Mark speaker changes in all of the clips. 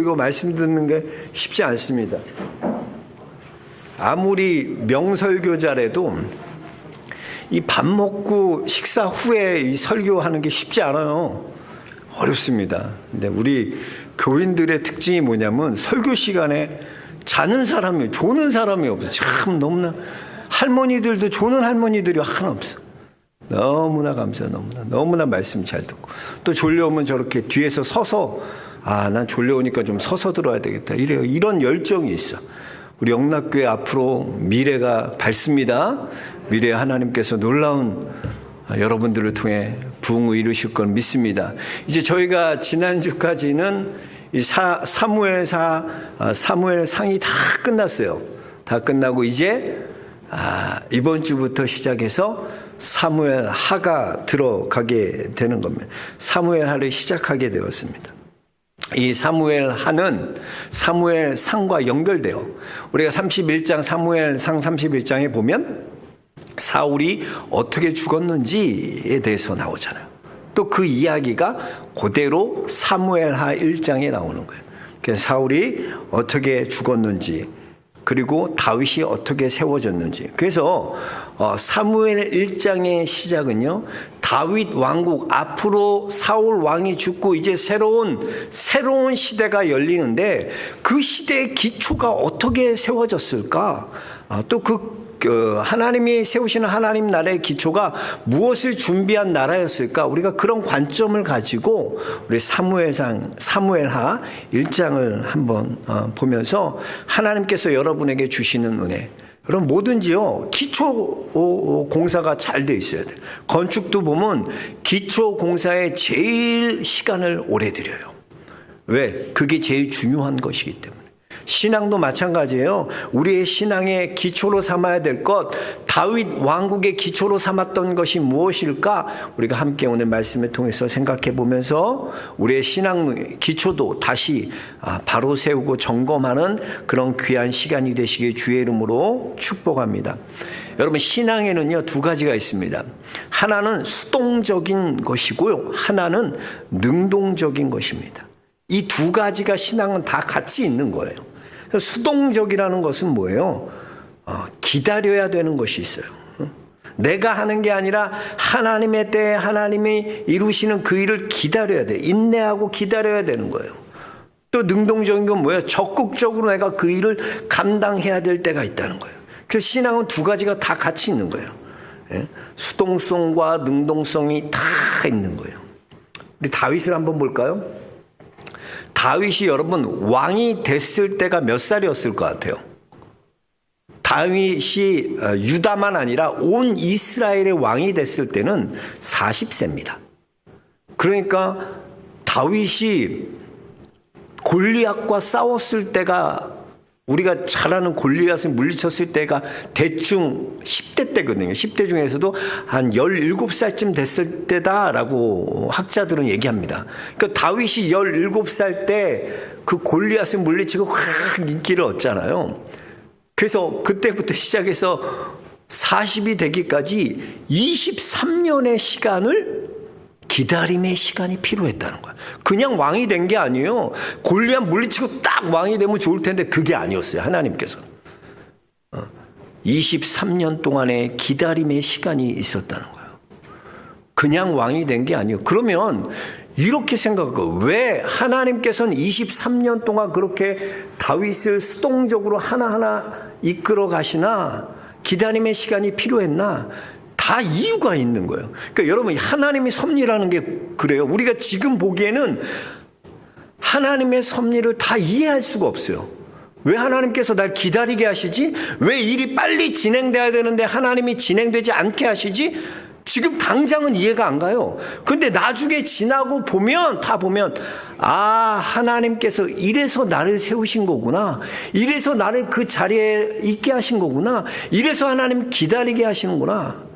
Speaker 1: 설교 말씀 듣는 게 쉽지 않습니다. 아무리 명설교자라도 이 밥 먹고 식사 후에 이 설교하는 게 쉽지 않아요. 어렵습니다. 근데 우리 교인들의 특징이 뭐냐면 설교 시간에 자는 사람이, 조는 사람이 없어. 참 너무나, 할머니들도 조는 할머니들이 하나 없어. 너무나 감사해. 너무나 말씀 잘 듣고. 또 졸려오면 저렇게 뒤에서 서서, 난 졸려오니까 좀 서서 들어야 되겠다. 이래요. 이런 열정이 있어. 우리 영락교회 앞으로 미래가 밝습니다. 미래에 하나님께서 놀라운 여러분들을 통해 부흥을 이루실 걸 믿습니다. 이제 저희가 지난주까지는 이 사무엘상이 다 끝났어요. 다 끝나고 이제 이번 주부터 시작해서 사무엘하가 들어가게 되는 겁니다. 사무엘하를 시작하게 되었습니다. 이 사무엘하는 사무엘상과 연결돼요. 우리가 31장 사무엘상 31장에 보면 사울이 어떻게 죽었는지에 대해서 나오잖아요. 또 그 이야기가 그대로 사무엘하 1장에 나오는 거예요. 그래서 사울이 어떻게 죽었는지, 그리고 다윗이 어떻게 세워졌는지. 그래서 사무엘 1장의 시작은요, 다윗 왕국, 앞으로 사울 왕이 죽고 이제 새로운 시대가 열리는데 그 시대의 기초가 어떻게 세워졌을까? 또 하나님이 세우시는 하나님 나라의 기초가 무엇을 준비한 나라였을까? 우리가 그런 관점을 가지고 우리 사무엘하 1장을 한번 보면서 하나님께서 여러분에게 주시는 은혜. 여러분 뭐든지요, 기초 공사가 잘 돼 있어야 돼요. 건축도 보면 기초 공사에 제일 시간을 오래 들여요. 왜? 그게 제일 중요한 것이기 때문에. 신앙도 마찬가지예요. 우리의 신앙의 기초로 삼아야 될 것, 다윗 왕국의 기초로 삼았던 것이 무엇일까? 우리가 함께 오늘 말씀을 통해서 생각해 보면서 우리의 신앙 기초도 다시 바로 세우고 점검하는 그런 귀한 시간이 되시길 주의 이름으로 축복합니다. 여러분, 신앙에는요, 두 가지가 있습니다. 하나는 수동적인 것이고요, 하나는 능동적인 것입니다. 이 두 가지가 신앙은 다 같이 있는 거예요. 수동적이라는 것은 뭐예요? 기다려야 되는 것이 있어요. 내가 하는 게 아니라 하나님의 때에 하나님이 이루시는 그 일을 기다려야 돼. 인내하고 기다려야 되는 거예요. 또 능동적인 건 뭐예요? 적극적으로 내가 그 일을 감당해야 될 때가 있다는 거예요. 그래서 신앙은 두 가지가 다 같이 있는 거예요. 수동성과 능동성이 다 있는 거예요. 우리 다윗을 한번 볼까요? 다윗이 여러분 왕이 됐을 때가 몇 살이었을 것 같아요? 다윗이 유다만 아니라 온 이스라엘의 왕이 됐을 때는 40세입니다. 그러니까 다윗이 골리앗과 싸웠을 때가, 우리가 잘 아는 골리앗을 물리쳤을 때가 대충 10대 때거든요. 10대 중에서도 한 17살쯤 됐을 때다라고 학자들은 얘기합니다. 그러니까 다윗이 17살 때 그 골리앗을 물리치고 확 인기를 얻잖아요. 그래서 그때부터 시작해서 40이 되기까지 23년의 시간을, 기다림의 시간이 필요했다는 거예요. 그냥 왕이 된 게 아니에요. 골리앗 물리치고 딱 왕이 되면 좋을 텐데 그게 아니었어요. 하나님께서 23년 동안의 기다림의 시간이 있었다는 거예요. 그냥 왕이 된 게 아니에요. 그러면 이렇게 생각하고, 왜 하나님께서는 23년 동안 그렇게 다윗을 수동적으로 하나하나 이끌어 가시나, 기다림의 시간이 필요했나? 다 이유가 있는 거예요. 그러니까 여러분, 하나님의 섭리라는 게 그래요. 우리가 지금 보기에는 하나님의 섭리를 다 이해할 수가 없어요. 왜 하나님께서 날 기다리게 하시지? 왜 일이 빨리 진행돼야 되는데 하나님이 진행되지 않게 하시지? 지금 당장은 이해가 안 가요. 근데 나중에 지나고 보면, 하나님께서 이래서 나를 세우신 거구나. 이래서 나를 그 자리에 있게 하신 거구나. 이래서 하나님 기다리게 하시는구나.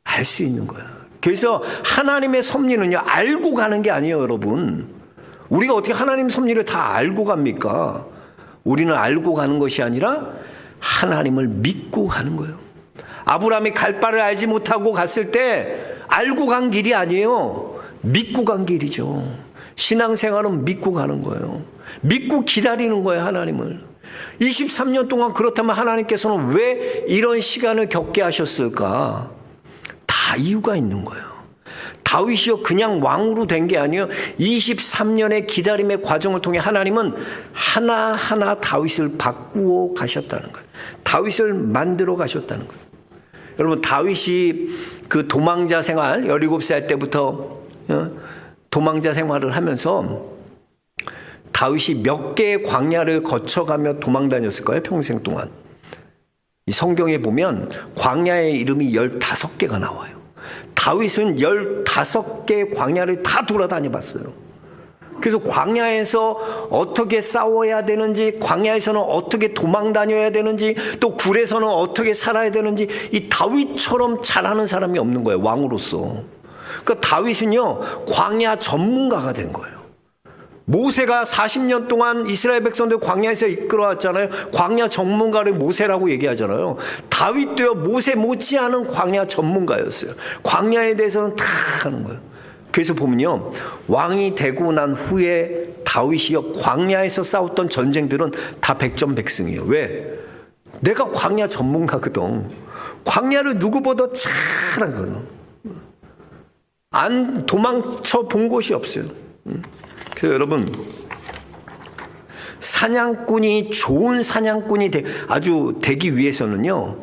Speaker 1: 알 수 있는 거야. 그래서 하나님의 섭리는요, 알고 가는 게 아니에요, 여러분. 우리가 어떻게 하나님 섭리를 다 알고 갑니까? 우리는 알고 가는 것이 아니라 하나님을 믿고 가는 거예요. 아브라함이 갈 바를 알지 못하고 갔을 때 알고 간 길이 아니에요. 믿고 간 길이죠. 신앙생활은 믿고 가는 거예요. 믿고 기다리는 거예요, 하나님을. 23년 동안 그렇다면 하나님께서는 왜 이런 시간을 겪게 하셨을까? 다 이유가 있는 거예요. 다윗이요 그냥 왕으로 된 게 아니에요. 23년의 기다림의 과정을 통해 하나님은 하나하나 다윗을 바꾸어 가셨다는 거예요. 다윗을 만들어 가셨다는 거예요. 여러분, 다윗이 그 도망자 생활 17살 때부터 도망자 생활을 하면서 다윗이 몇 개의 광야를 거쳐가며 도망 다녔을 거예요, 평생 동안. 이 성경에 보면 광야의 이름이 15개가 나와요. 다윗은 15개의 광야를 다 돌아다녀 봤어요. 그래서 광야에서 어떻게 싸워야 되는지, 광야에서는 어떻게 도망 다녀야 되는지, 또 굴에서는 어떻게 살아야 되는지, 이 다윗처럼 잘하는 사람이 없는 거예요, 왕으로서. 그러니까 다윗은요 광야 전문가가 된 거예요. 모세가 40년 동안 이스라엘 백성들 광야에서 이끌어왔잖아요. 광야 전문가를 모세라고 얘기하잖아요. 다윗도요 모세 못지않은 광야 전문가였어요. 광야에 대해서는 다 하는 거예요. 그래서 보면요 왕이 되고 난 후에 다윗이요 광야에서 싸웠던 전쟁들은 다 백전백승이에요. 왜? 내가 광야 전문가거든. 광야를 누구보다 잘한 거예요. 안 도망쳐 본 곳이 없어요. 그래서 여러분, 사냥꾼이 좋은 사냥꾼이 아주 되기 위해서는요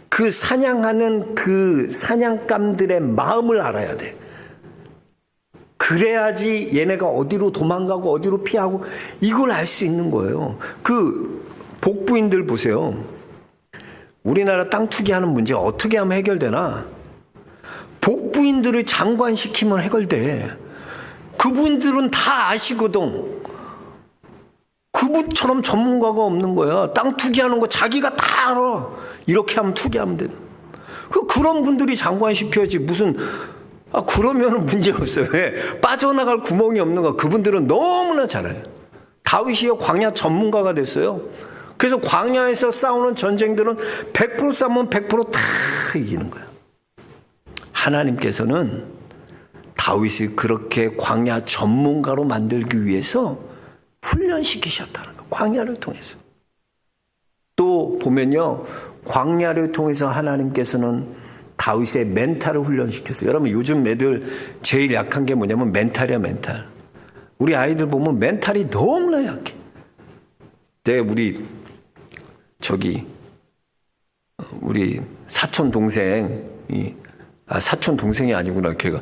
Speaker 1: 그 사냥하는 그 사냥감들의 마음을 알아야 돼. 그래야지 얘네가 어디로 도망가고 어디로 피하고 이걸 알 수 있는 거예요. 그 복부인들 보세요. 우리나라 땅 투기하는 문제 어떻게 하면 해결되나? 복부인들을 장관시키면 해결돼. 그분들은 다 아시거든. 그분처럼 전문가가 없는 거야. 땅 투기하는 거 자기가 다 알아. 이렇게 하면 투기하면 돼. 그런 분들이 장관시켜야지. 무슨 그러면 문제 없어요. 왜? 빠져나갈 구멍이 없는 거야. 그분들은 너무나 잘해요. 다윗이요 광야 전문가가 됐어요. 그래서 광야에서 싸우는 전쟁들은 100% 싸우면 100% 다 이기는 거야. 하나님께서는 다윗을 그렇게 광야 전문가로 만들기 위해서 훈련시키셨다는 거예요. 광야를 통해서. 또 보면요 광야를 통해서 하나님께서는 다윗의 멘탈을 훈련시켰어요. 여러분 요즘 애들 제일 약한 게 뭐냐면 멘탈이야, 멘탈. 우리 아이들 보면 멘탈이 너무나 약해. 우리 사촌 동생이 사촌 동생이 아니구나. 걔가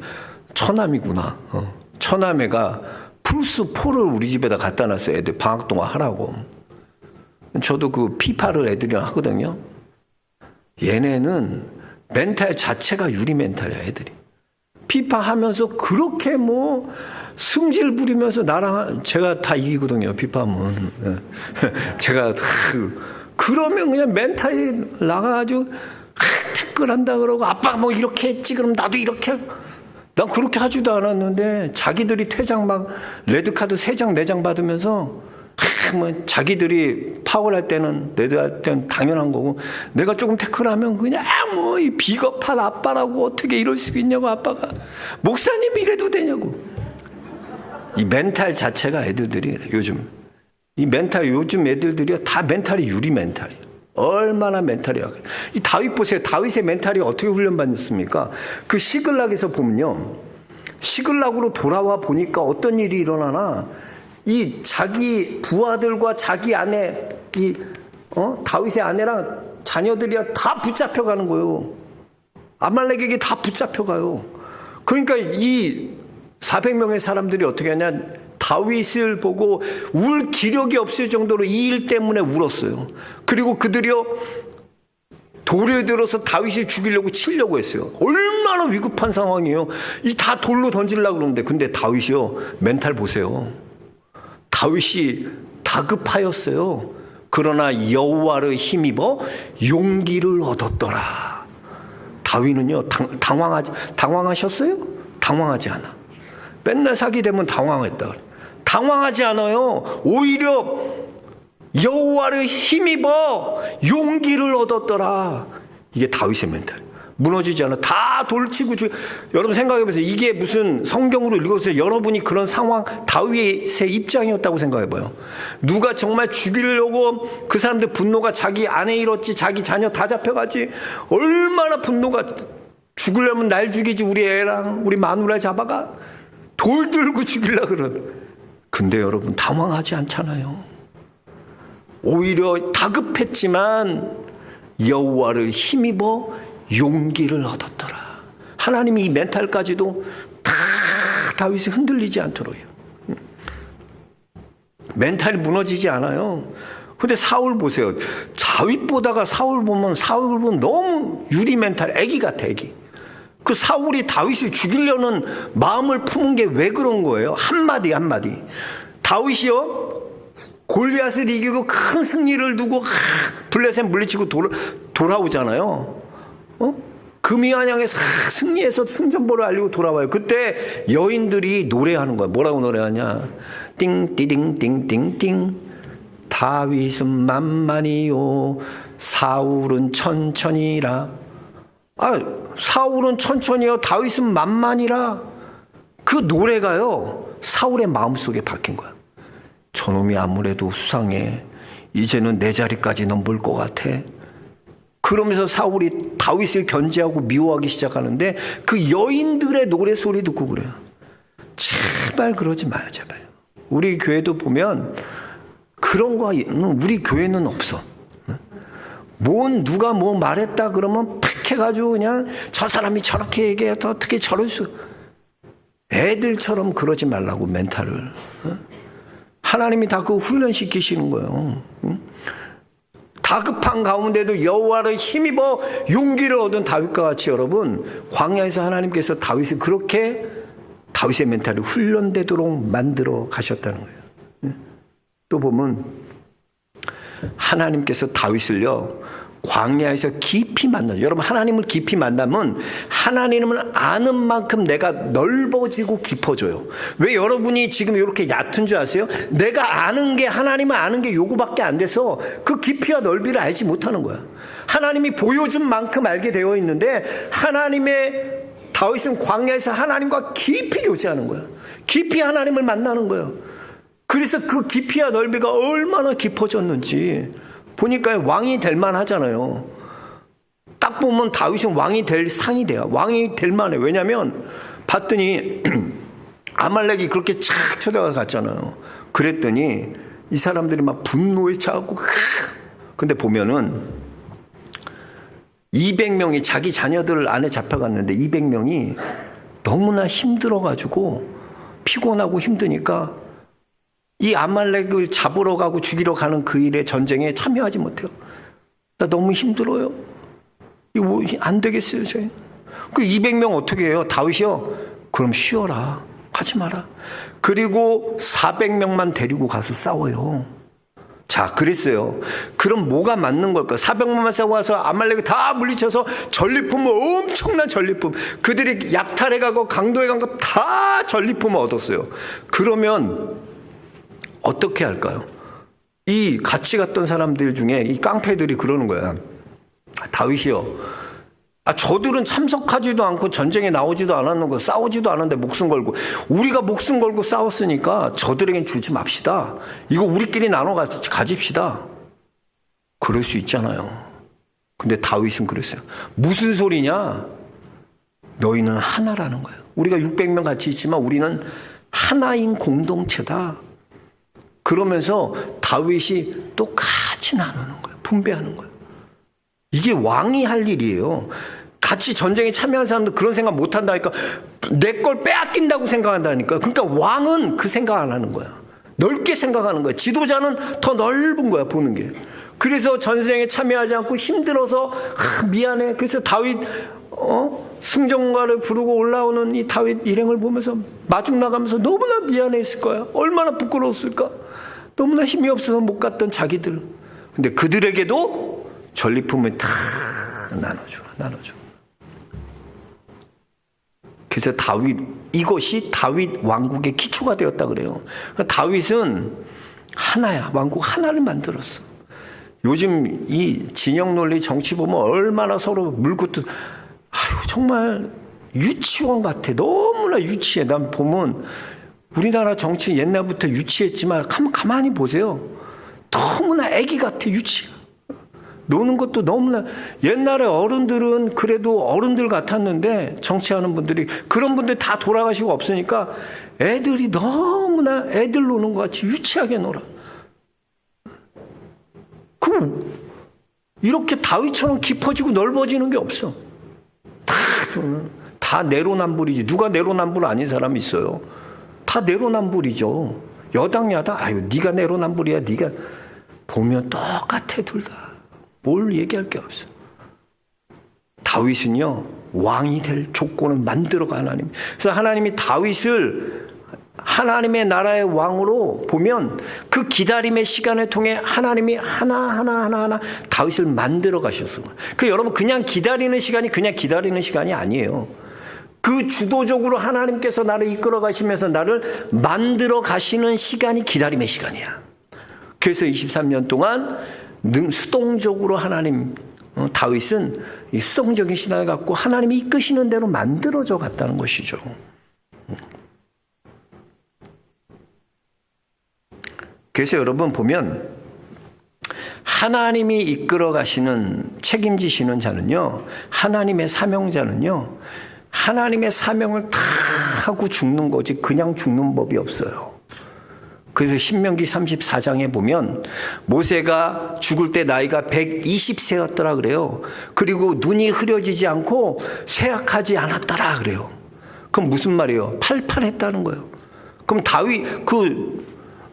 Speaker 1: 처남이구나. 처남애가 플스4를 우리 집에다 갖다 놨어요. 애들 방학 동안 하라고. 저도 그 피파를 애들이랑 하거든요. 얘네는 멘탈 자체가 유리 멘탈이야, 애들이. 피파 하면서 그렇게 뭐 승질 부리면서 제가 다 이기거든요, 피파 하면. 제가 그러면 그냥 멘탈이 나가가지고 태클한다 그러고 아빠 뭐 이렇게 했지 그럼 나도 이렇게. 난 그렇게 하지도 않았는데 자기들이 퇴장 막 레드카드 3장 4장 받으면서 뭐 자기들이 파울할 때는 레드할 때는 당연한 거고 내가 조금 태클하면 그냥 뭐 이 비겁한 아빠라고 어떻게 이럴 수 있냐고. 아빠가 목사님이 이래도 되냐고. 이 멘탈 자체가 애들이 요즘 요즘 애들이요 다 멘탈이 유리 멘탈이에요. 얼마나 멘탈이 약해. 이 다윗 보세요. 다윗의 멘탈이 어떻게 훈련받았습니까? 그 시글락에서 보면요. 시글락으로 돌아와 보니까 어떤 일이 일어나나 이 자기 부하들과 자기 아내 다윗의 아내랑 자녀들이 다 붙잡혀가는 거예요. 아말렉에게 다 붙잡혀가요. 그러니까 이 400명의 사람들이 어떻게 하냐, 다윗을 보고 울 기력이 없을 정도로 이 일 때문에 울었어요. 그리고 그들이요 돌을 들어서 다윗을 죽이려고 치려고 했어요. 얼마나 위급한 상황이에요. 이 다 돌로 던지려고 그러는데, 근데 다윗이요 멘탈 보세요. 다윗이 다급하였어요. 그러나 여호와를 힘입어 용기를 얻었더라. 다윗은요 당황하셨어요? 당황하지 않아. 맨날 사기 되면 당황했다. 당황하지 않아요. 오히려 여호와를 힘입어 용기를 얻었더라. 이게 다윗의 멘탈. 무너지지 않아. 다 돌치고 여러분 생각해보세요. 이게 무슨 성경으로 읽어보세요. 여러분이 그런 상황 다윗의 입장이었다고 생각해봐요. 누가 정말 죽이려고 그 사람들 분노가 자기 아내 잃었지 자기 자녀 다 잡혀가지 얼마나 분노가 죽으려면 날 죽이지 우리 애랑 우리 마누라 잡아가 돌 들고 죽이려고 그러는. 근데 여러분 당황하지 않잖아요. 오히려 다급했지만 여호와를 힘입어 용기를 얻었더라. 하나님이 이 멘탈까지도 다 다윗이 흔들리지 않도록요. 멘탈이 무너지지 않아요. 근데 사울 보세요. 다윗보다가 사울 보면 사울은 너무 유리 멘탈, 애기 같아, 애기. 그 사울이 다윗을 죽이려는 마음을 품은 게 왜 그런 거예요? 한마디 한마디. 다윗이요 골리앗을 이기고 큰 승리를 두고 블레셋 물리치고 돌아오잖아요. 금이환영에서 승리해서 승전보를 알리고 돌아와요. 그때 여인들이 노래하는 거야. 뭐라고 노래하냐? 띵띠딩띵띵띵 다윗은 만만이요 사울은 천천히라. 사울은 천천히요 다윗은 만만이라. 그 노래가요 사울의 마음속에 박힌 거야. 저놈이 아무래도 수상해. 이제는 내 자리까지 넘볼 것 같아. 그러면서 사울이 다윗을 견제하고 미워하기 시작하는데 그 여인들의 노래소리 듣고 그래요. 제발 그러지 마요. 제발. 우리 교회도 보면 그런 거 우리 교회는 없어. 누가 뭐 말했다 그러면 팍 해가지고 그냥 저 사람이 저렇게 얘기해서 어떻게 저럴 수. 애들처럼 그러지 말라고 멘탈을. 하나님이 다 그거 훈련시키시는 거예요. 다급한 가운데도 여호와를 힘입어 용기를 얻은 다윗과 같이 여러분 광야에서 하나님께서 다윗을 그렇게 다윗의 멘탈이 훈련되도록 만들어 가셨다는 거예요. 또 보면 하나님께서 다윗을요 광야에서 깊이 만나요. 여러분 하나님을 깊이 만나면 하나님을 아는 만큼 내가 넓어지고 깊어져요. 왜 여러분이 지금 이렇게 얕은 줄 아세요? 내가 아는 게 하나님을 아는 게 요거밖에 안 돼서 그 깊이와 넓이를 알지 못하는 거야. 하나님이 보여준 만큼 알게 되어 있는데 하나님의 다윗은 광야에서 하나님과 깊이 교제하는 거야. 깊이 하나님을 만나는 거야. 그래서 그 깊이와 넓이가 얼마나 깊어졌는지 보니까 왕이 될 만하잖아요. 딱 보면 다윗은 왕이 될 상이 돼요. 왕이 될 만해. 왜냐하면 봤더니 아말렉이 그렇게 착 쳐다가 갔잖아요. 그랬더니 이 사람들이 막 분노에 차갖고 근데 보면은 200명이 자기 자녀들 안에 잡혀갔는데 200명이 너무나 힘들어가지고 피곤하고 힘드니까 이 아말렉을 잡으러 가고 죽이러 가는 그 일에 전쟁에 참여하지 못해요. 나 너무 힘들어요. 이거 뭐 안 되겠어요, 저희. 그 200명 어떻게 해요? 다윗이요? 그럼 쉬어라. 하지 마라. 그리고 400명만 데리고 가서 싸워요. 자, 그랬어요. 그럼 뭐가 맞는 걸까? 400명만 싸워서 아말렉을 다 물리쳐서 전리품, 엄청난 전리품. 그들이 약탈해 가고 강도에 간 거 다 전리품을 얻었어요. 그러면 어떻게 할까요? 이 같이 갔던 사람들 중에 이 깡패들이 그러는 거야. 다윗이요. 저들은 참석하지도 않고 전쟁에 나오지도 않았는 거, 싸우지도 않았는데 목숨 걸고 우리가 목숨 걸고 싸웠으니까 저들에겐 주지 맙시다. 이거 우리끼리 나눠 가집시다. 그럴 수 있잖아요. 근데 다윗은 그랬어요. 무슨 소리냐? 너희는 하나라는 거예요. 우리가 600명 같이 있지만 우리는 하나인 공동체다. 그러면서 다윗이 똑같이 나누는 거예요. 분배하는 거예요. 이게 왕이 할 일이에요. 같이 전쟁에 참여한 사람들 그런 생각 못 한다니까. 내 걸 빼앗긴다고 생각한다니까. 그러니까 왕은 그 생각 안 하는 거야. 넓게 생각하는 거야. 지도자는 더 넓은 거야, 보는 게. 그래서 전쟁에 참여하지 않고 힘들어서 미안해. 그래서 다윗 승전가를 부르고 올라오는 이 다윗 일행을 보면서 마중 나가면서 너무나 미안했을 거야. 얼마나 부끄러웠을까. 너무나 힘이 없어서 못 갔던 자기들. 근데 그들에게도 전리품을 다 나눠줘. 그래서 이것이 다윗 왕국의 기초가 되었다 그래요. 다윗은 하나야. 왕국 하나를 만들었어. 요즘 이 진영 논리 정치 보면 얼마나 서로 물고 정말 유치원 같아. 너무나 유치해. 난 보면 우리나라 정치 옛날부터 유치했지만 가만히 보세요. 너무나 애기 같아. 유치. 노는 것도 너무나, 옛날에 어른들은 그래도 어른들 같았는데, 정치하는 분들이, 그런 분들 다 돌아가시고 없으니까 애들이 너무나 애들 노는 것 같이 유치하게 놀아. 그럼 이렇게 다윗처럼 깊어지고 넓어지는 게 없어. 다 내로남불이지. 누가 내로남불 아닌 사람이 있어요? 다 내로남불이죠. 여당 야당, 아유 네가 내로남불이야. 네가 보면 똑같아. 둘 다. 뭘 얘기할 게 없어. 다윗은요, 왕이 될 조건을 만들어가 하나님. 그래서 하나님이 다윗을 하나님의 나라의 왕으로 보면 그 기다림의 시간을 통해 하나님이 하나하나 다윗을 만들어 가셨어요. 그 여러분, 그냥 기다리는 시간이 그냥 기다리는 시간이 아니에요. 그 주도적으로 하나님께서 나를 이끌어 가시면서 나를 만들어 가시는 시간이 기다림의 시간이야. 그래서 23년 동안 수동적으로 하나님, 다윗은 이 수동적인 신앙을 갖고 하나님이 이끄시는 대로 만들어져 갔다는 것이죠. 그래서 여러분 보면 하나님이 이끌어 가시는, 책임지시는 자는요, 하나님의 사명자는요, 하나님의 사명을 다 하고 죽는 거지 그냥 죽는 법이 없어요. 그래서 신명기 34장에 보면 모세가 죽을 때 나이가 120세였더라 그래요. 그리고 눈이 흐려지지 않고 쇠약하지 않았더라 그래요. 그럼 무슨 말이에요? 팔팔했다는 거예요. 그럼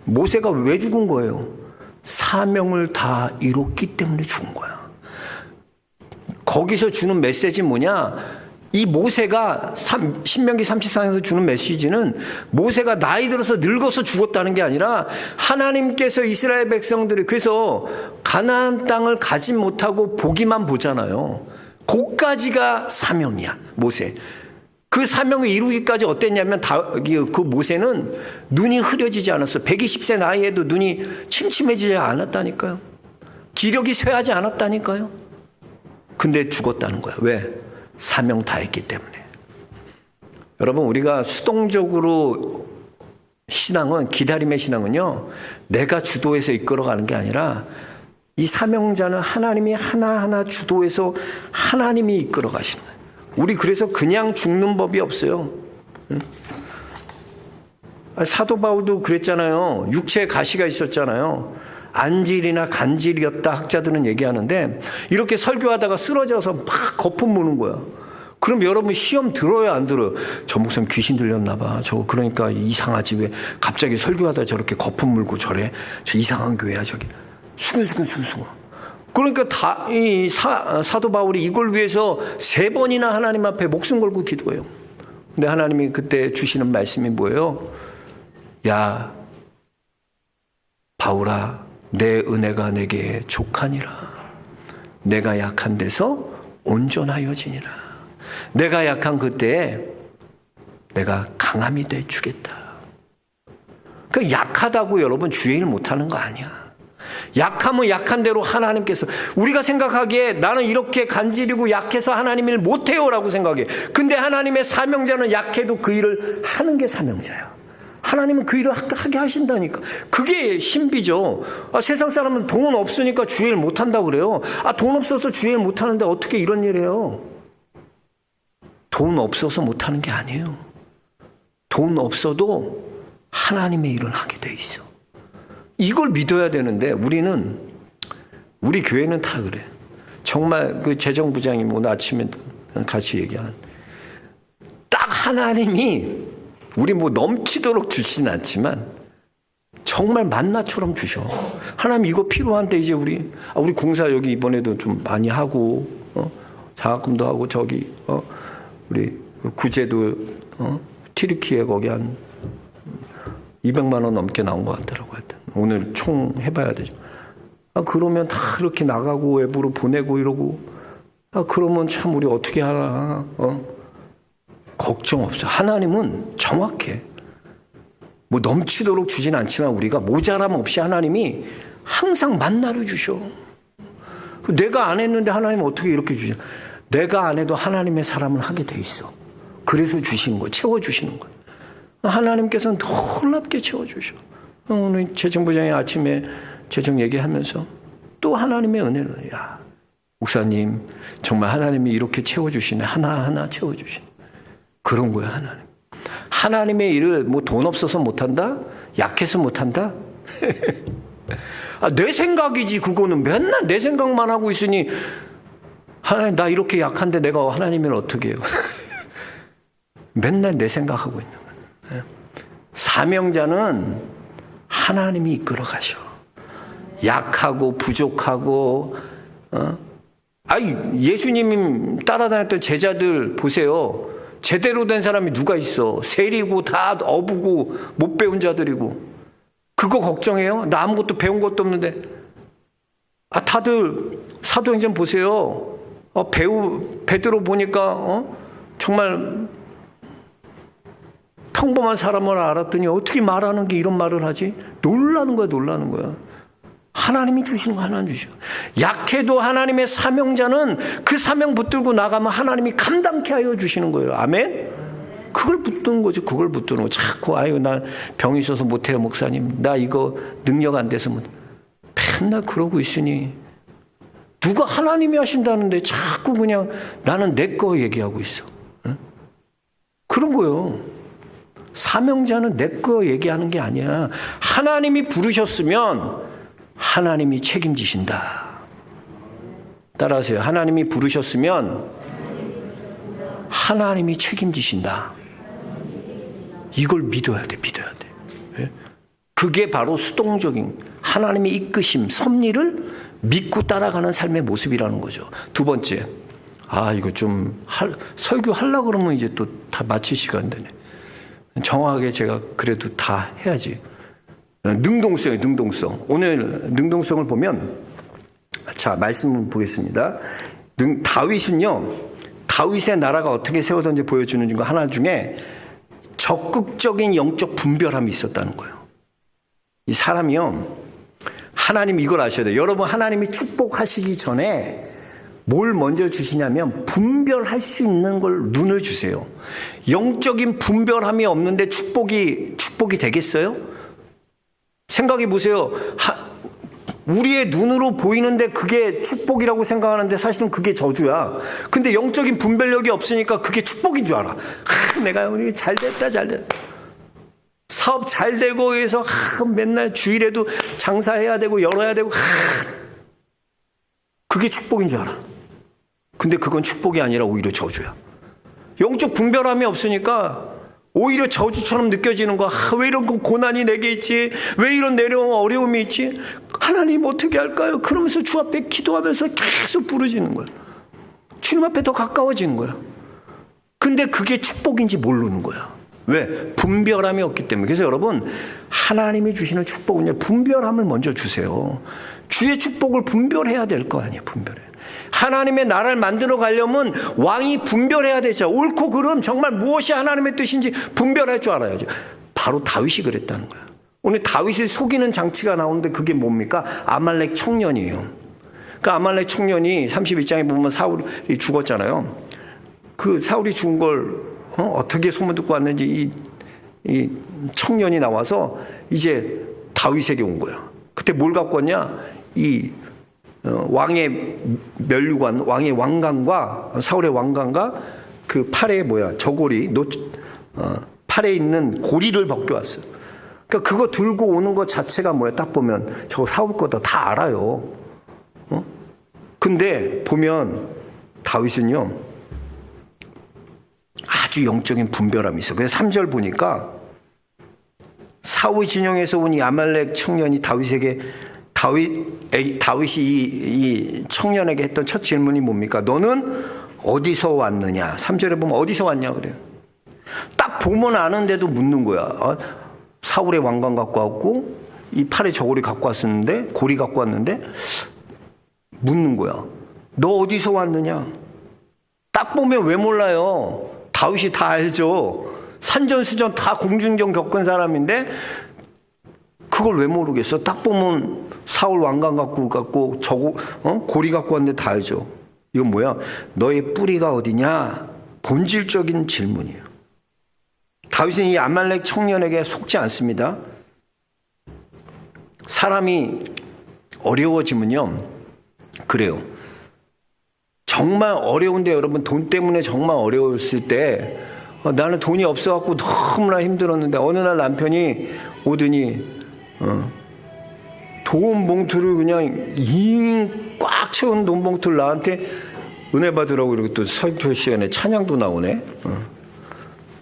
Speaker 1: 모세가 왜 죽은 거예요? 사명을 다 이뤘기 때문에 죽은 거야. 거기서 주는 메시지는 뭐냐? 이 모세가 신명기 34장에서 주는 메시지는 모세가 나이 들어서 늙어서 죽었다는 게 아니라 하나님께서 이스라엘 백성들이, 그래서 가나안 땅을 가지 못하고 보기만 보잖아요. 그까지가 사명이야. 모세. 그 사명을 이루기까지 어땠냐면 그 모세는 눈이 흐려지지 않았어. 120세 나이에도 눈이 침침해지지 않았다니까요. 기력이 쇠하지 않았다니까요. 근데 죽었다는 거야. 왜? 사명 다했기 때문에. 여러분, 우리가 수동적으로 신앙은, 기다림의 신앙은요, 내가 주도해서 이끌어가는 게 아니라 이 사명자는 하나님이 하나하나 주도해서 하나님이 이끌어 가시는 거예요. 우리 그래서 그냥 죽는 법이 없어요. 사도 바울도 그랬잖아요. 육체에 가시가 있었잖아요. 안질이나 간질이었다 학자들은 얘기하는데, 이렇게 설교하다가 쓰러져서 막 거품 무는 거야. 그럼 여러분 시험 들어요, 안 들어요? 저 목사님 귀신 들렸나 봐. 저 그러니까 이상하지. 왜 갑자기 설교하다 저렇게 거품 물고 저래? 저 이상한 교회야 저기. 수근수근. 그러니까 사도 바울이 이걸 위해서 3번이나 하나님 앞에 목숨 걸고 기도해요. 근데 하나님이 그때 주시는 말씀이 뭐예요? 야, 바울아, 내 은혜가 내게 족하니라. 내가 약한 데서 온전하여지니라. 내가 약한 그때에 내가 강함이 돼 주겠다. 그 약하다고 여러분 주의를 못하는 거 아니야. 약하면 약한 대로 하나님께서, 우리가 생각하기에 나는 이렇게 간질이고 약해서 하나님 일 못해요라고 생각해. 근데 하나님의 사명자는 약해도 그 일을 하는 게 사명자야. 하나님은 그 일을 하게 하신다니까. 그게 신비죠. 세상 사람은 돈 없으니까 주일 못한다고 그래요. 돈 없어서 주일 못하는데 어떻게 이런 일 해요? 돈 없어서 못하는 게 아니에요. 돈 없어도 하나님의 일을 하게 돼 있어. 이걸 믿어야 되는데 우리 교회는 다 그래. 정말 그 재정부장님 오늘 아침에 같이 얘기한, 딱 하나님이 우리 넘치도록 주시진 않지만 정말 만나처럼 주셔. 하나님 이거 필요한데 이제 우리 공사 여기 이번에도 좀 많이 하고 장학금도 하고 저기 우리 구제도 튀르키예 거기 한 200만 원 넘게 나온 것 같더라고요. 오늘 총 해봐야 되죠. 그러면 다 이렇게 나가고 외부로 보내고 이러고, 그러면 참 우리 어떻게 하나, 걱정 없어. 하나님은 정확해. 넘치도록 주진 않지만 우리가 모자람 없이 하나님이 항상 만나를 주셔. 내가 안 했는데 하나님은 어떻게 이렇게 주냐. 내가 안 해도 하나님의 사람을 하게 돼 있어. 그래서 주시는 거예요. 채워주시는 거예요. 하나님께서는 놀랍게 채워주셔. 오늘 재정부장이 아침에 재정 얘기하면서 또 하나님의 은혜를, 야, 목사님 정말 하나님이 이렇게 채워주시네. 하나하나 채워주시네. 그런 거예요. 하나님의 일을 뭐 돈 없어서 못한다? 약해서 못한다? 내 생각이지. 그거는 맨날 내 생각만 하고 있으니, 하나님 나 이렇게 약한데 내가 하나님을 어떻게 해요? 맨날 내 생각하고 있는 거예요. 사명자는 하나님이 이끌어 가셔. 약하고 부족하고, 예수님 따라다녔던 제자들 보세요. 제대로 된 사람이 누가 있어? 세리고 다 어부고 못 배운 자들이고. 그거 걱정해요? 나 아무것도 배운 것도 없는데. 다들 사도행전 보세요. 베드로 보니까 정말 평범한 사람을 알았더니 어떻게 말하는 게 이런 말을 하지? 놀라는 거야. 하나님이 주시는 거 하나님 주셔. 약해도 하나님의 사명자는 그 사명 붙들고 나가면 하나님이 감당케 하여 주시는 거예요. 아멘? 그걸 붙드는 거죠. 그걸 붙드는 거. 자꾸 아유 나 병이 있어서 못해요 목사님. 나 이거 능력 안 돼서 못. 맨날 그러고 있으니 누가 하나님이 하신다는데 자꾸 그냥 나는 내 거 얘기하고 있어. 응? 그런 거예요. 사명자는 내 거 얘기하는 게 아니야. 하나님이 부르셨으면 하나님이 책임지신다. 따라하세요. 하나님이 부르셨으면 하나님이 책임지신다. 이걸 믿어야 돼. 그게 바로 수동적인 하나님의 이끄심, 섭리를 믿고 따라가는 삶의 모습이라는 거죠. 두 번째, 이거 좀 설교하려고 그러면 이제 또 다 마칠 시간 되네. 정확하게 제가 그래도 다 해야지. 능동성이에요. 능동성. 오늘 능동성을 보면, 자 말씀을 보겠습니다. 다윗의 나라가 어떻게 세워졌는지 보여주는 거 하나 중에 적극적인 영적 분별함이 있었다는 거예요. 이 사람이요, 하나님 이걸 아셔야 돼요. 여러분, 하나님이 축복하시기 전에 뭘 먼저 주시냐면 분별할 수 있는 걸 눈을 주세요. 영적인 분별함이 없는데 축복이 되겠어요? 생각해 보세요. 우리의 눈으로 보이는데 그게 축복이라고 생각하는데 사실은 그게 저주야. 근데 영적인 분별력이 없으니까 그게 축복인 줄 알아. 내가 우리 잘 됐다. 사업 잘 되고 해서 맨날 주일에도 장사해야 되고 열어야 되고 그게 축복인 줄 알아. 근데 그건 축복이 아니라 오히려 저주야. 영적 분별함이 없으니까 오히려 저주처럼 느껴지는 거야. 왜 이런 고난이 내게 있지? 왜 이런 내려온 어려움이 있지? 하나님 어떻게 할까요? 그러면서 주 앞에 기도하면서 계속 부르짖는 거야. 주님 앞에 더 가까워지는 거야. 근데 그게 축복인지 모르는 거야. 왜? 분별함이 없기 때문에. 그래서 여러분, 하나님이 주시는 축복은요, 분별함을 먼저 주세요. 주의 축복을 분별해야 될 거 아니에요. 분별해. 하나님의 나라를 만들어 가려면 왕이 분별해야 되죠. 옳고 그름, 정말 무엇이 하나님의 뜻인지 분별할 줄 알아야죠. 바로 다윗이 그랬다는 거예요. 오늘 다윗을 속이는 장치가 나오는데 그게 뭡니까? 아말렉 청년이에요. 그 아말렉 청년이 32장에 보면 사울이 죽었잖아요. 그 사울이 죽은 걸 어떻게 소문 듣고 왔는지 이 청년이 나와서 이제 다윗에게 온 거야. 그때 뭘 갖고 왔냐? 왕의 면류관, 왕의 왕관과 사울의 왕관과 그 팔에 저고리, 팔에 있는 고리를 벗겨왔어요. 그러니까 그거 들고 오는 것 자체가 딱 보면 저거 사울 거다 다 알아요. 근데 보면 다윗은요, 아주 영적인 분별함이 있어. 그래서 3절 보니까 사울 진영에서 온 이 아말렉 청년이 다윗이 이 청년에게 했던 첫 질문이 뭡니까? 너는 어디서 왔느냐? 3절에 보면 어디서 왔냐 그래요. 딱 보면 아는데도 묻는 거야. 사울의 왕관 갖고 왔고 이 팔에 저고리 갖고 왔었는데, 고리 갖고 왔는데 묻는 거야. 너 어디서 왔느냐? 딱 보면 왜 몰라요? 다윗이 다 알죠. 산전수전 다 공중전 겪은 사람인데 그걸 왜 모르겠어? 딱 보면 사울 왕관 갖고 고리 갖고 왔는데 다 알죠. 이건 뭐야? 너의 뿌리가 어디냐? 본질적인 질문이에요. 다윗은 이 아말렉 청년에게 속지 않습니다. 사람이 어려워지면요, 그래요. 정말 어려운데 여러분, 돈 때문에 정말 어려웠을 때 나는 돈이 없어갖고 너무나 힘들었는데 어느 날 남편이 오더니 돈 봉투를 그냥 꽉 채운 돈 봉투를 나한테 은혜 받으라고. 그리고 또 설교 시간에 찬양도 나오네.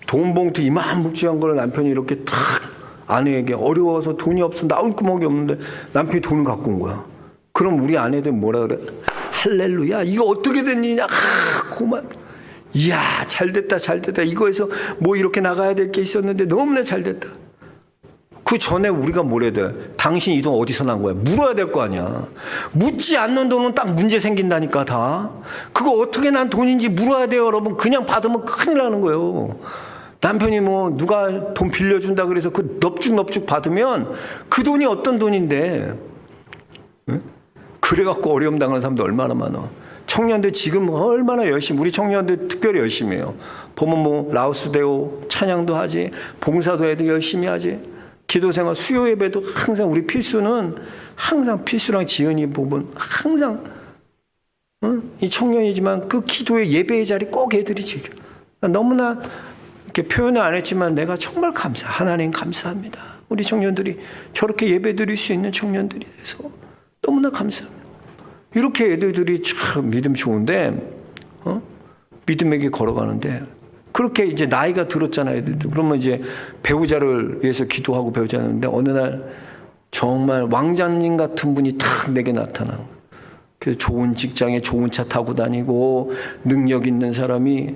Speaker 1: 돈 봉투 이만 묵직한 걸 남편이 이렇게 탁 아내에게, 어려워서 돈이 없어 나올 구멍이 없는데 남편이 돈을 갖고 온 거야. 그럼 우리 아내들 뭐라 그래? 할렐루야, 이거 어떻게 된 일이냐. 고만, 이야 잘됐다 잘됐다, 이거에서 뭐 이렇게 나가야 될 게 있었는데 너무나 잘됐다. 그 전에 우리가 뭐래야 돼? 당신 이 돈 어디서 난 거야? 물어야 될 거 아니야. 묻지 않는 돈은 딱 문제 생긴다니까. 다 그거 어떻게 난 돈인지 물어야 돼요 여러분. 그냥 받으면 큰일 나는 거예요. 남편이 뭐 누가 돈 빌려준다 그래서 그 넙죽넙죽 받으면 그 돈이 어떤 돈인데, 응? 그래갖고 어려움 당하는 사람도 얼마나 많아. 청년들 지금 얼마나 열심히, 우리 청년들 특별히 열심히 해요. 보면 뭐 라오스 대오 찬양도 하지, 봉사도 애들 열심히 하지, 기도생활 수요 예배도 항상 우리 필수는 항상 필수랑 지은이 부분 항상, 이 청년이지만 그 기도의 예배의 자리 꼭 애들이 지켜. 너무나 이렇게 표현을 안 했지만 내가 정말 하나님 감사합니다. 우리 청년들이 저렇게 예배 드릴 수 있는 청년들이 돼서 너무나 감사합니다. 이렇게 애들이 참 믿음 좋은데, 믿음에게 걸어가는데, 그렇게 이제 나이가 들었잖아요, 애들도. 그러면 이제 배우자를 위해서 기도하고 배우자는데 어느 날 정말 왕자님 같은 분이 탁 내게 나타나는 거예요. 그래서 좋은 직장에 좋은 차 타고 다니고 능력 있는 사람이,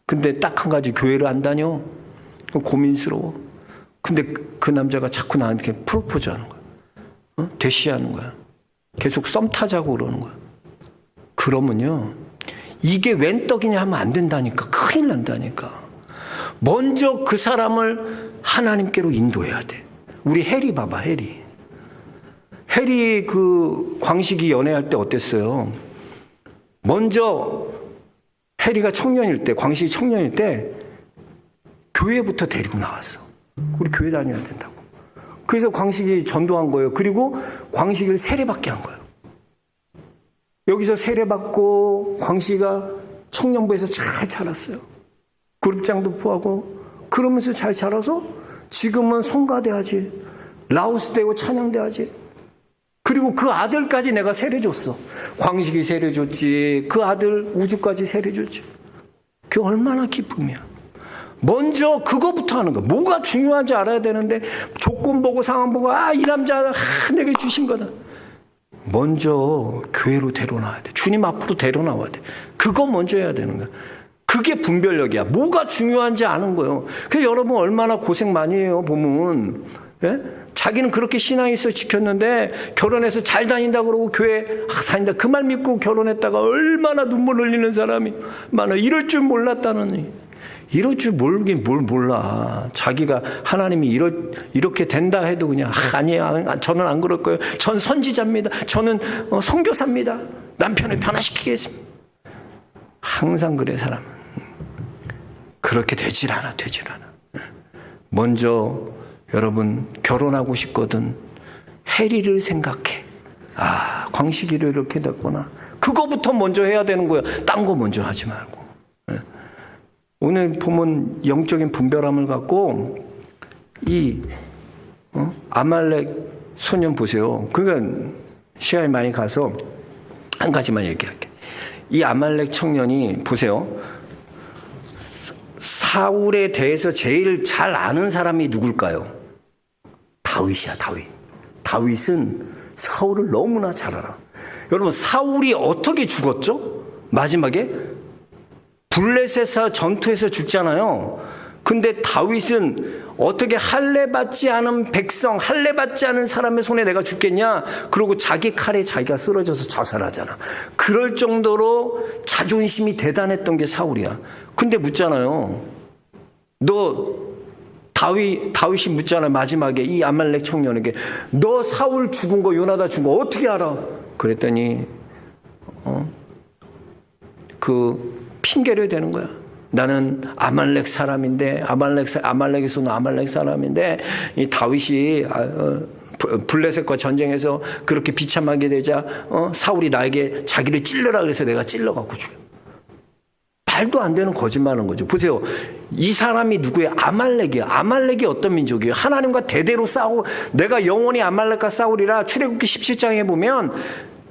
Speaker 1: 근데 딱 한 가지, 교회를 안 다녀. 고민스러워. 근데 그 남자가 자꾸 나한테 프로포즈 하는 거야. 대시하는 거야. 계속 썸 타자고 그러는 거야. 그러면요, 이게 웬 떡이냐 하면 안 된다니까. 큰일 난다니까. 먼저 그 사람을 하나님께로 인도해야 돼. 우리 해리 봐봐, 해리. 해리 그 광식이 연애할 때 어땠어요? 먼저 해리가 청년일 때, 광식이 청년일 때 교회부터 데리고 나왔어. 우리 교회 다녀야 된다고. 그래서 광식이 전도한 거예요. 그리고 광식이를 세례받게 한 거예요. 여기서 세례받고 광식이가 청년부에서 잘 자랐어요. 그룹장도 부하고 그러면서 잘 자라서 지금은 성가대 하지, 라오스 대고 찬양대 하지. 그리고 그 아들까지 내가 세례 줬어. 광식이 세례 줬지, 그 아들 우주까지 세례 줬지. 그게 얼마나 기쁨이야. 먼저 그거부터 하는 거야. 뭐가 중요한지 알아야 되는데 조건 보고 상황 보고 이 남자 내게 주신 거다. 먼저 교회로 데려나와야 돼. 주님 앞으로 데려나와야 돼. 그거 먼저 해야 되는 거야. 그게 분별력이야. 뭐가 중요한지 아는 거예요. 그래서 여러분 얼마나 고생 많이 해요 보면. 예? 자기는 그렇게 신앙이 있어 지켰는데 결혼해서 잘 다닌다 그러고 교회 다닌다 그 말 믿고 결혼했다가 얼마나 눈물 흘리는 사람이 많아. 이럴 줄 몰랐다느니. 이럴 줄 모르긴 뭘 몰라. 자기가 하나님이 이렇게 된다 해도 그냥 아니에요. 저는 안 그럴 거예요. 전 선지자입니다. 저는 선교사입니다. 남편을 변화시키겠습니다. 항상 그래 사람. 그렇게 되질 않아. 먼저 여러분 결혼하고 싶거든 해리를 생각해. 광식이를 이렇게 됐구나. 그거부터 먼저 해야 되는 거야. 딴 거 먼저 하지 말고. 오늘 보면 영적인 분별함을 갖고 이 아말렉 소년 보세요. 그러니까 시야에 많이 가서 한 가지만 얘기할게. 이 아말렉 청년이 보세요. 사울에 대해서 제일 잘 아는 사람이 누굴까요? 다윗이야, 다윗. 다윗은 사울을 너무나 잘 알아. 여러분 사울이 어떻게 죽었죠? 마지막에 블레셋 전투에서 죽잖아요. 근데 다윗은 어떻게 할례받지 않은 백성, 할례받지 않은 사람의 손에 내가 죽겠냐? 그러고 자기 칼에 자기가 쓰러져서 자살하잖아. 그럴 정도로 자존심이 대단했던 게 사울이야. 근데 묻잖아요. 다윗이 묻잖아요. 마지막에 이 아말렉 청년에게 너 사울 죽은 거, 요나단 죽은 거 어떻게 알아? 그랬더니 그 핑계를 대는 거야. 나는 아말렉 사람인데, 아말렉에서 온 아말렉 사람인데, 이 다윗이 블레셋과 전쟁에서 그렇게 비참하게 되자 사울이 나에게 자기를 찔러라 그래서 내가 찔러갖고 죽여. 말도 안 되는 거짓말하는 거죠. 보세요. 이 사람이 누구예요? 아말렉이에요. 아말렉이 어떤 민족이에요? 하나님과 대대로 싸우고 내가 영원히 아말렉과 싸우리라. 출애굽기 17장에 보면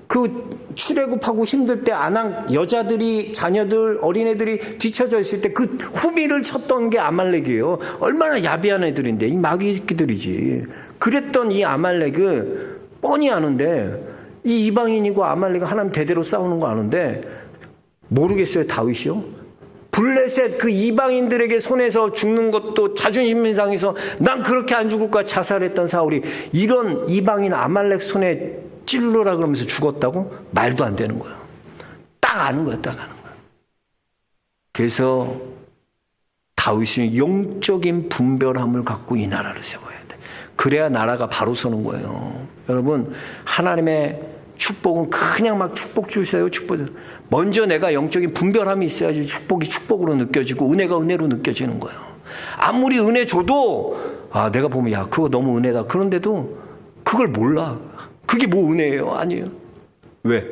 Speaker 1: 그 출애굽하고 힘들 때 아낙 여자들이, 자녀들, 어린애들이 뒤쳐져 있을 때 그 후미를 쳤던 게 아말렉이에요. 얼마나 야비한 애들인데, 이 마귀 새끼들이지. 그랬던 이 아말렉은 뻔히 아는데, 이 이방인이고 아말렉은 하나님 대대로 싸우는 거 아는데 모르겠어요. 다윗이요? 블레셋 그 이방인들에게 손에서 죽는 것도 자존심 상해서 난 그렇게 안 죽을 거야 자살했던 사울이 이런 이방인 아말렉 손에 찔러라 그러면서 죽었다고? 말도 안 되는 거야. 딱 아는 거야. 딱 아는 거야. 그래서 다윗은 영적인 분별함을 갖고 이 나라를 세워야 돼. 그래야 나라가 바로 서는 거예요. 여러분, 하나님의 축복은 그냥 막 축복 주세요. 축복. 먼저 내가 영적인 분별함이 있어야지 축복이 축복으로 느껴지고 은혜가 은혜로 느껴지는 거예요. 아무리 은혜 줘도 내가 보면 야 그거 너무 은혜다. 그런데도 그걸 몰라. 그게 뭐 은혜예요? 아니에요. 왜?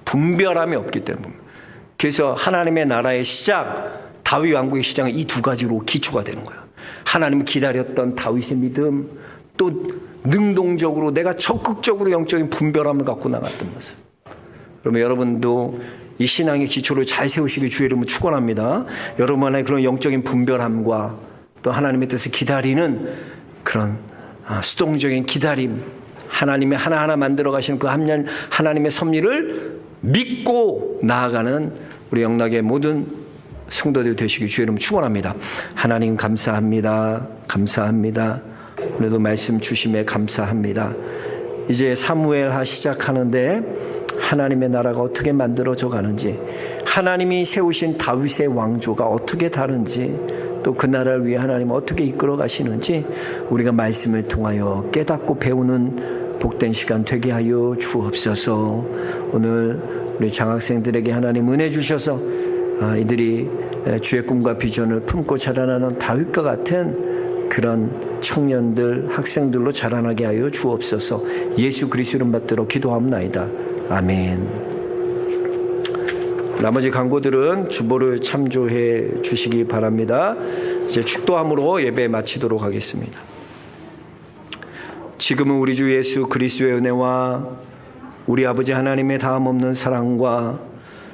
Speaker 1: 분별함이 없기 때문에. 그래서 하나님의 나라의 시작, 다윗 왕국의 시작은 이 두 가지로 기초가 되는 거예요. 하나님을 기다렸던 다윗의 믿음, 또 능동적으로 내가 적극적으로 영적인 분별함을 갖고 나갔던 모습. 그러면 여러분도 이 신앙의 기초를 잘 세우시길 주의 이름으로 축원합니다. 여러분의 그런 영적인 분별함과 또 하나님의 뜻을 기다리는 그런 수동적인 기다림, 하나님의 하나하나 만들어 가시는 그 하나님의 섭리를 믿고 나아가는 우리 영락의 모든 성도들 되시길 주의 이름으로 축원합니다. 하나님 감사합니다. 감사합니다. 오늘도 말씀 주심에 감사합니다. 이제 사무엘하 시작하는데 하나님의 나라가 어떻게 만들어져 가는지, 하나님이 세우신 다윗의 왕조가 어떻게 다른지, 또 그 나라를 위해 하나님 어떻게 이끌어 가시는지 우리가 말씀을 통하여 깨닫고 배우는 복된 시간 되게 하여 주옵소서. 오늘 우리 장학생들에게 하나님 은혜 주셔서 이들이 주의 꿈과 비전을 품고 자라나는 다윗과 같은 그런 청년들, 학생들로 자라나게 하여 주옵소서. 예수 그리스도 이름 받들어 기도합나이다. 아멘. 나머지 광고들은 주보를 참조해 주시기 바랍니다. 이제 축도함으로 예배 마치도록 하겠습니다. 지금은 우리 주 예수 그리스도의 은혜와 우리 아버지 하나님의 다함없는 사랑과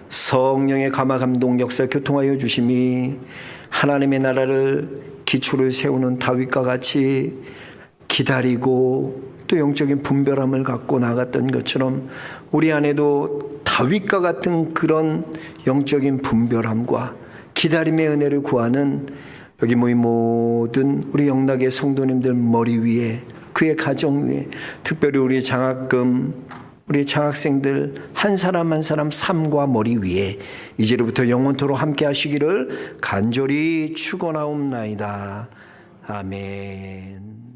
Speaker 1: 성령의 감화 감동 역사 교통하여 주심이 하나님의 나라를 기초를 세우는 다윗과 같이 기다리고 또 영적인 분별함을 갖고 나갔던 것처럼 우리 안에도 다윗과 같은 그런 영적인 분별함과 기다림의 은혜를 구하는 여기 모인 모든 우리 영락의 성도님들 머리 위에, 그의 가정 위에, 특별히 우리 장학금, 우리 장학생들 한 사람 한 사람 삶과 머리 위에 이제로부터 영원토록 함께 하시기를 간절히 축원하옵나이다. 아멘.